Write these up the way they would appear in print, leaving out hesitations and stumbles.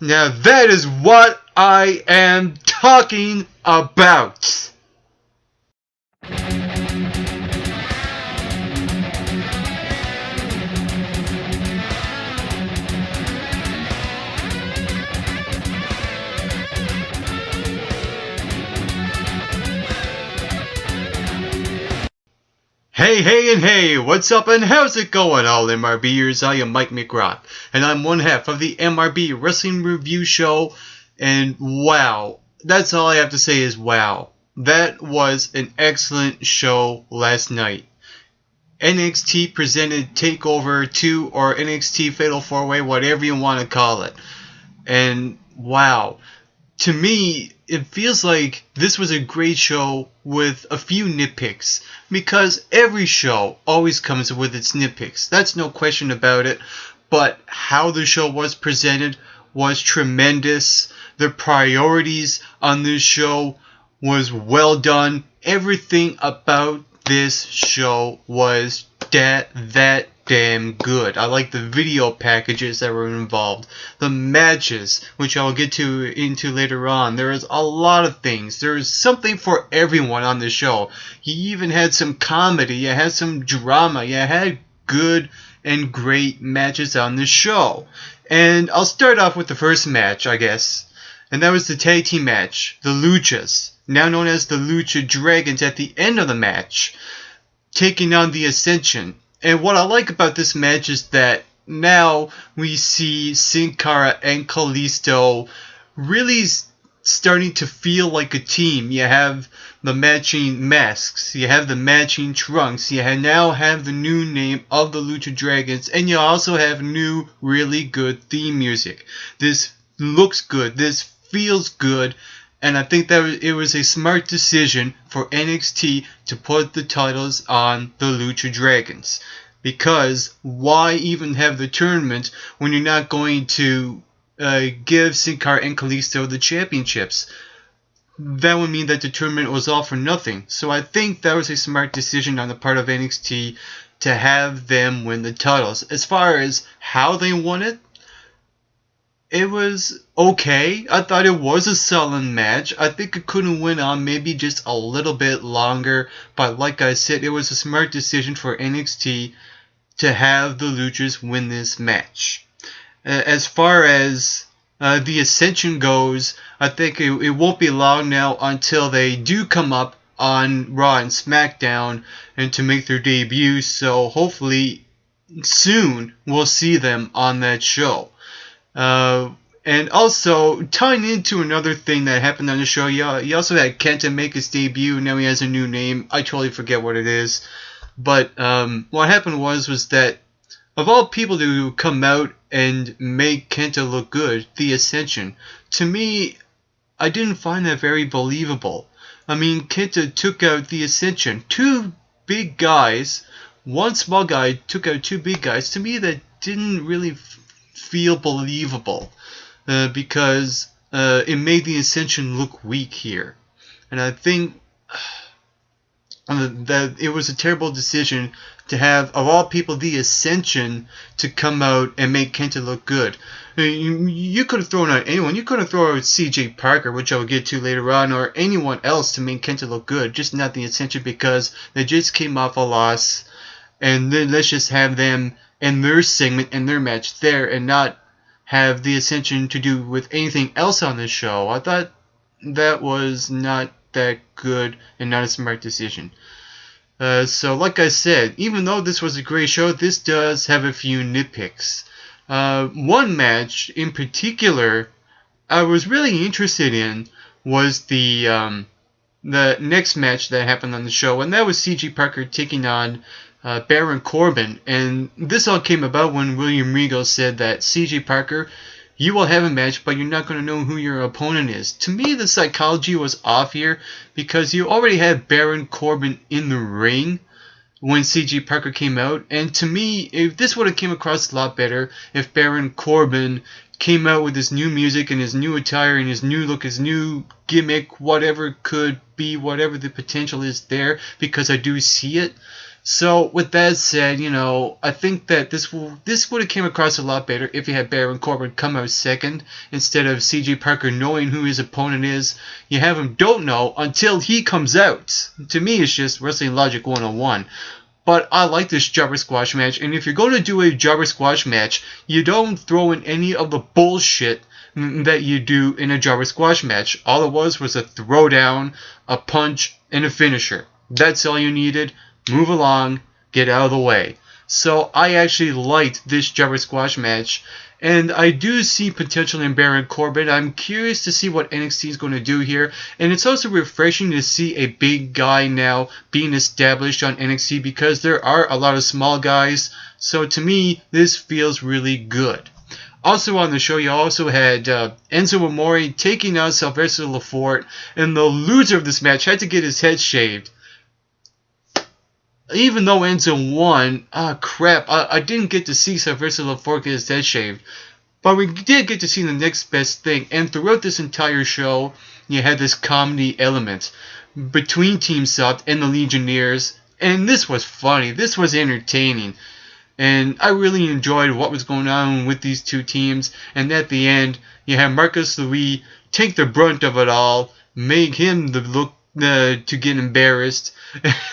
Now that is what I am talking about. Hey, and hey, what's up and how's it going, all MRBers? I am Mike McGrath, and I'm one half of the MRB Wrestling Review Show, and wow, that's all I have to say is wow. That was an excellent show last night. NXT presented Takeover 2 or NXT Fatal 4-Way, whatever you want to call it. And wow, to me, it feels like this was a great show with a few nitpicks, because every show always comes with its nitpicks. That's no question about it. But how the show was presented was tremendous. The priorities on this show was well done. Everything about this show was that damn good. I like the video packages that were involved, the matches, which I'll get into later on. There is a lot of things. There is something for everyone on the show. You even had some comedy, you had some drama, you had good and great matches on the show. And I'll start off with the first match, I guess, and that was the tag team match, the Luchas, now known as the Lucha Dragons, at the end of the match, taking on the Ascension. And what I like about this match is that now we see Sin Cara and Kalisto really starting to feel like a team. You have the matching masks, you have the matching trunks, you now have the new name of the Lucha Dragons, and you also have new, really good theme music. This looks good, this feels good, and I think that it was a smart decision for NXT to put the titles on the Lucha Dragons. Because why even have the tournament when you're not going to give Sin Cara and Kalisto the championships? That would mean that the tournament was all for nothing. So I think that was a smart decision on the part of NXT to have them win the titles. As far as how they won it, it was okay. I thought it was a solid match. I think it could have went on maybe just a little bit longer. But like I said, it was a smart decision for NXT to have the Luchas win this match. As far as the Ascension goes, I think it won't be long now until they do come up on Raw and SmackDown and to make their debut. So hopefully soon we'll see them on that show. And also, tying into another thing that happened on the show, you also had Kenta make his debut. Now he has a new name. I totally forget what it is. But what happened was that of all people to come out and make Kenta look good, the Ascension, to me, I didn't find that very believable. I mean, Kenta took out the Ascension. Two big guys, one small guy took out two big guys. To me, that didn't really feel believable because it made the Ascension look weak here. And I think that it was a terrible decision to have, of all people, the Ascension to come out and make Kenta look good. You could have thrown out anyone. You could have thrown out CJ Parker, which I'll get to later on, or anyone else to make Kenta look good, just not the Ascension, because they just came off a loss, and then let's just have them and their segment and their match there and not have the Ascension to do with anything else on the show. I thought that was not that good and not a smart decision. So like I said, even though this was a great show, this does have a few nitpicks. One match in particular I was really interested in was the next match that happened on the show, and that was CJ Parker taking on Baron Corbin. And this all came about when William Regal said that CJ Parker, you will have a match, but you're not going to know who your opponent is. To me, the psychology was off here because you already had Baron Corbin in the ring when CJ Parker came out. And to me, if this would have came across a lot better if Baron Corbin came out with his new music and his new attire and his new look, his new gimmick, whatever it could be, whatever the potential is there, because I do see it. So with that said, I think that this would have came across a lot better if you had Baron Corbin come out second instead of CJ Parker knowing who his opponent is. You have him don't know until he comes out. To me, it's just wrestling logic 101. But I like this jobber squash match, and if you're going to do a jobber squash match, you don't throw in any of the bullshit that you do in a jobber squash match. All it was a throwdown, a punch, and a finisher. That's all you needed. Move along, get out of the way. So I actually liked this jobber squash match, and I do see potential in Baron Corbin. I'm curious to see what NXT is going to do here, and it's also refreshing to see a big guy now being established on NXT because there are a lot of small guys. So to me, this feels really good. Also on the show, you also had Enzo Amore taking on Sylvester Lefort, and the loser of this match had to get his head shaved. Even though Enzo won, I didn't get to see Sylvester Lefort get his head shaved. But we did get to see the next best thing, and throughout this entire show, you had this comedy element between Team Soft and the Legionnaires, and this was funny, this was entertaining. And I really enjoyed what was going on with these two teams, and at the end, you have Marcus Louis take the brunt of it all, make him to get embarrassed,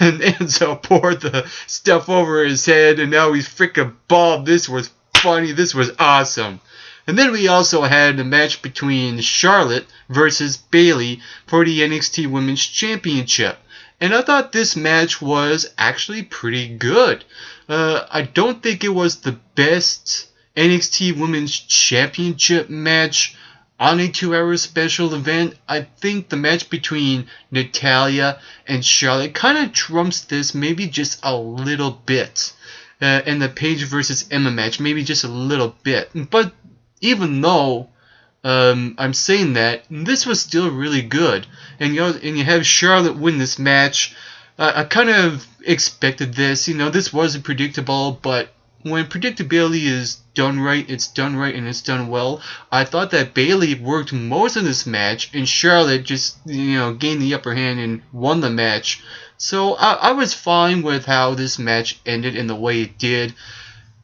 and Enzo poured the stuff over his head, and now he's freaking bald. This was funny. This was awesome. And then we also had a match between Charlotte versus Bayley for the NXT Women's Championship. And I thought this match was actually pretty good. I don't think it was the best NXT Women's Championship match on a 2-hour special event. I think the match between Natalya and Charlotte kind of trumps this maybe just a little bit. And the Paige versus Emma match, maybe just a little bit. But even though I'm saying that, this was still really good. And you have Charlotte win this match. I kind of expected this. This wasn't predictable, but when predictability is done right, it's done right and it's done well. I thought that Bayley worked most of this match, and Charlotte just gained the upper hand and won the match. So I was fine with how this match ended and the way it did.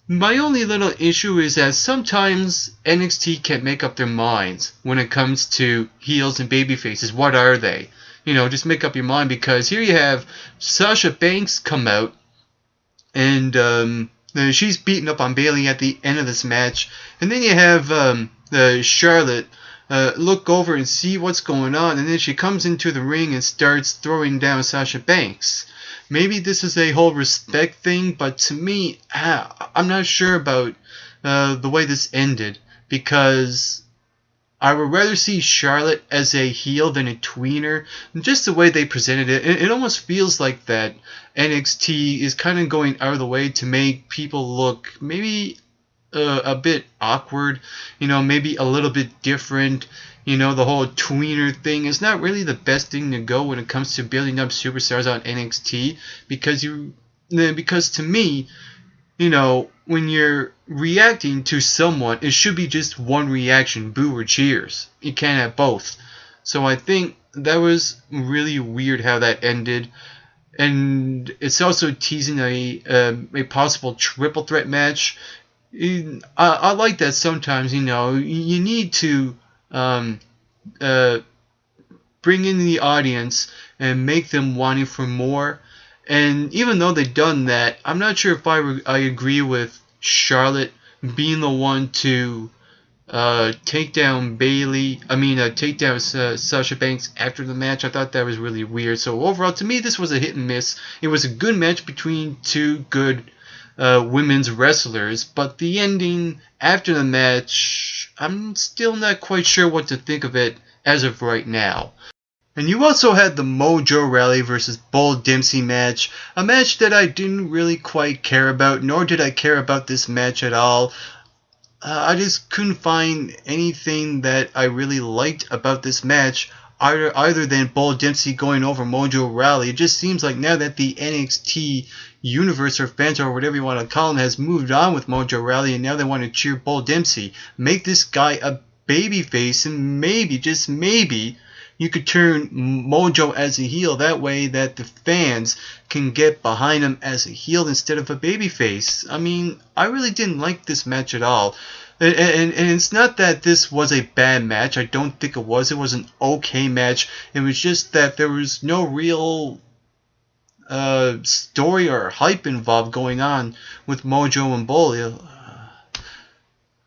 My only little issue is that sometimes NXT can't make up their minds when it comes to heels and babyfaces. What are they? Just make up your mind, because here you have Sasha Banks come out, and she's beating up on Bayley at the end of this match. And then you have Charlotte look over and see what's going on, and then she comes into the ring and starts throwing down Sasha Banks. Maybe this is a whole respect thing, but to me, I'm not sure about the way this ended, because I would rather see Charlotte as a heel than a tweener. Just the way they presented it, it almost feels like that NXT is kind of going out of the way to make people look maybe a bit awkward, maybe a little bit different. The whole tweener thing is not really the best thing to go when it comes to building up superstars on NXT, because to me, when you're reacting to someone, it should be just one reaction, boo or cheers. You can't have both. So I think that was really weird how that ended. And it's also teasing a possible triple threat match. I like that sometimes, you need to bring in the audience and make them wanting for more. And even though they've done that, I'm not sure if I agree with Charlotte being the one to take down take down Sasha Banks after the match. I thought that was really weird. So overall, to me, this was a hit and miss. It was a good match between two good women's wrestlers, but the ending after the match, I'm still not quite sure what to think of it as of right now. And you also had the Mojo Rawley versus Bull Dempsey match, a match that I didn't really quite care about, nor did I care about this match at all. I just couldn't find anything that I really liked about this match, other than Bull Dempsey going over Mojo Rawley. It just seems like now that the NXT universe or fans or whatever you want to call them has moved on with Mojo Rawley, and now they want to cheer Bull Dempsey. Make this guy a babyface, and maybe, just maybe, you could turn Mojo as a heel. That way that the fans can get behind him as a heel instead of a babyface. I mean, I really didn't like this match at all. And it's not that this was a bad match. I don't think it was. It was an okay match. It was just that there was no real story or hype involved going on with Mojo and Bull.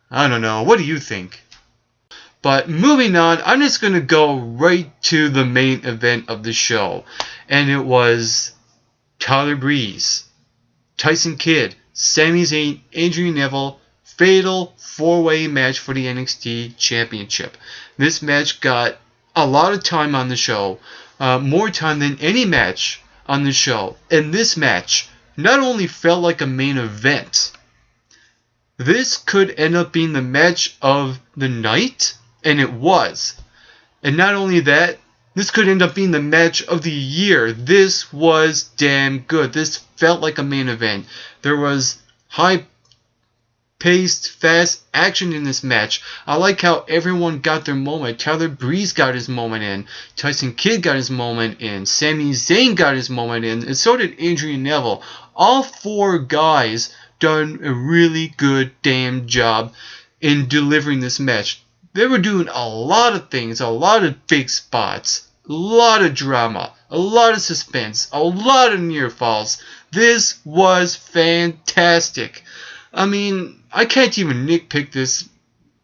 I don't know. What do you think? But moving on, I'm just going to go right to the main event of the show. And it was Tyler Breeze, Tyson Kidd, Sami Zayn, Adrian Neville, fatal 4-way match for the NXT Championship. This match got a lot of time on the show, more time than any match on the show. And this match not only felt like a main event, this could end up being the match of the night, and it was. And not only that, this could end up being the match of the year. This was damn good. This felt like a main event. There was high-paced, fast action in this match. I like how everyone got their moment. Tyler Breeze got his moment in. Tyson Kidd got his moment in. Sami Zayn got his moment in. And so did Adrian Neville. All 4 guys done a really good damn job in delivering this match. They were doing a lot of things, a lot of big spots, a lot of drama, a lot of suspense, a lot of near falls. This was fantastic. I mean, I can't even nitpick this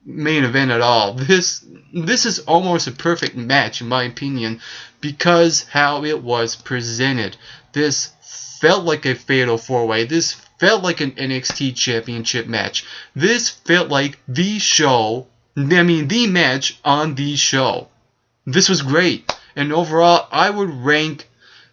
main event at all. This is almost a perfect match in my opinion because how it was presented. This felt like a fatal 4-way. This felt like an NXT Championship match. This felt like the match on the show. This was great. And overall, I would rank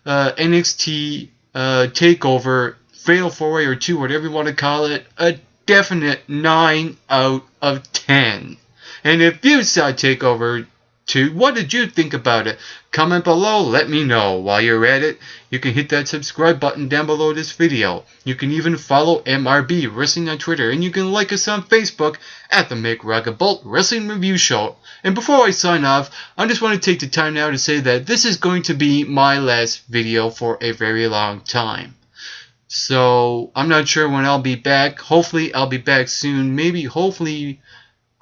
NXT Takeover, Fatal 4-Way or 2, whatever you want to call it, a definite 9 out of 10. And if you saw Takeover 2, what did you think about it? Comment below, let me know. While you're at it, you can hit that subscribe button down below this video. You can even follow MRB Wrestling on Twitter, and you can like us on Facebook at the Make Rocket Bolt Wrestling Review Show. And before I sign off, I just want to take the time now to say that this is going to be my last video for a very long time. So, I'm not sure when I'll be back. Hopefully, I'll be back soon. Maybe, hopefully,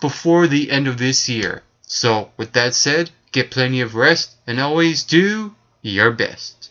before the end of this year. So, with that said, get plenty of rest and always do your best.